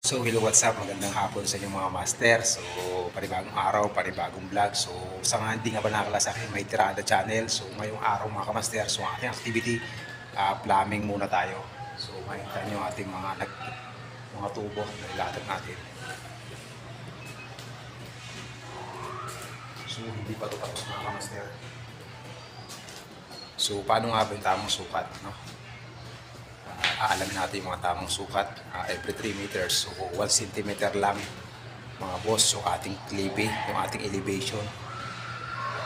So hello, what's up? Magandang hapon sa inyong mga master. So panibagong araw, panibagong vlog. So sa mga hindi nga ba nakakala sa akin, may Tirada channel. So ngayong araw mga kamaster, so ang ating activity, plumbing muna tayo. So makikita nyo ating mga tubo na ilatag natin. So hindi pa ito tapos mga kamaster. So paano nga ba yung tamang sukat, no? Aalamin natin yung mga tamang sukat every 3 meters. So 1 centimeter lang mga boss. So ating clippy, yung ating elevation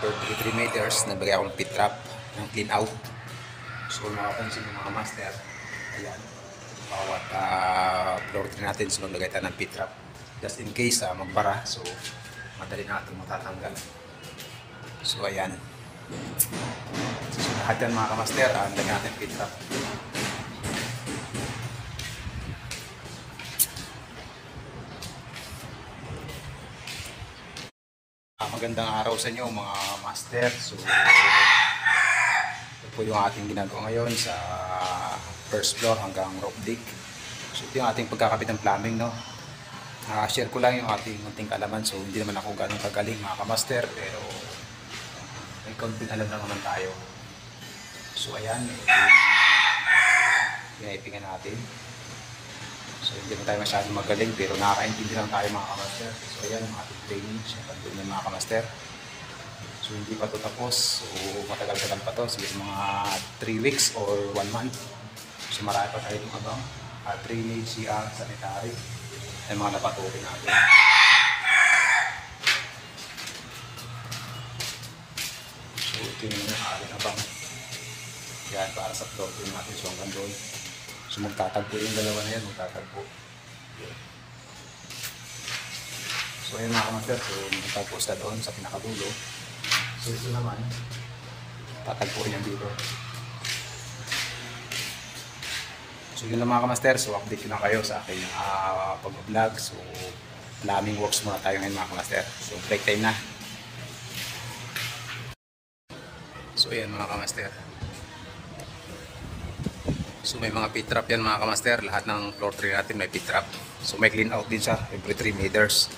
every 3 meters. Nabigay akong pit trap ng clean out. So makapansin yung mga master, ayan, bawat floor tree natin, so naglagay tayo ng pit trap just in case magbara. So madali natin matatanggal. So ayan, so lahat yan mga kamaster, lagyan natin pit trap. Magandang araw sa inyo mga master. So ito po yung ating ginagawa ngayon sa first floor hanggang roof deck. So ito yung ating pagkakabit ng plumbing, no? Share ko lang yung ating munting kaalaman. So hindi naman ako ganun kagaling mga kamaster, pero may konting alam naman tayo. So ayan, pinaipingan natin. So hindi na tayo masyadong magaling, pero nakakaintindi lang tayo mga kamaster. So ayan yung ating training, syempre doon yung mga kamaster. So hindi pa ito tapos, so matagal-tagal pa ito, siguro mga 3 weeks or 1 month. So marami pa tayo itong abang, drainage, CR, sanitary, ay mga napatuloy natin. So ito yung ating abang, yan para sa floor din natin, so hanggang doon. So magtatagpo yung dalawa na yan, magtatagpo. So ayun mga kamaster, so magtatagpo sila doon sa pinakadulo. So ito naman, tatagpo yan dito. So yun lang mga kamaster, so update ko lang kayo sa aking pag-vlog. So plumbing works muna tayo ngayon mga kamaster. So break time na. So ayan mga kamaster. So may mga pit trap yan mga kamaster. Lahat ng floor tree natin may pit trap. So may clean out din siya every 3 meters.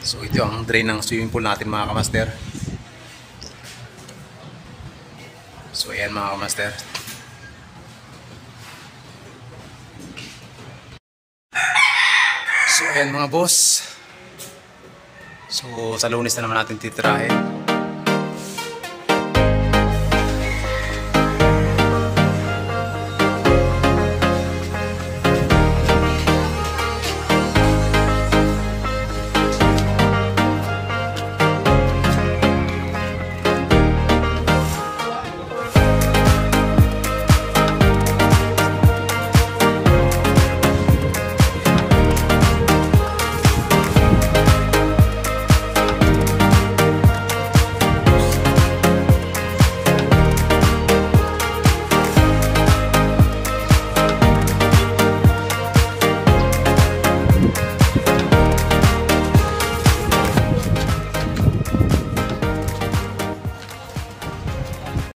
So ito ang drain ng swimming pool natin mga kamaster. So ayan mga kamaster. So ayan mga boss. So sa Lunes na naman natin titirahin.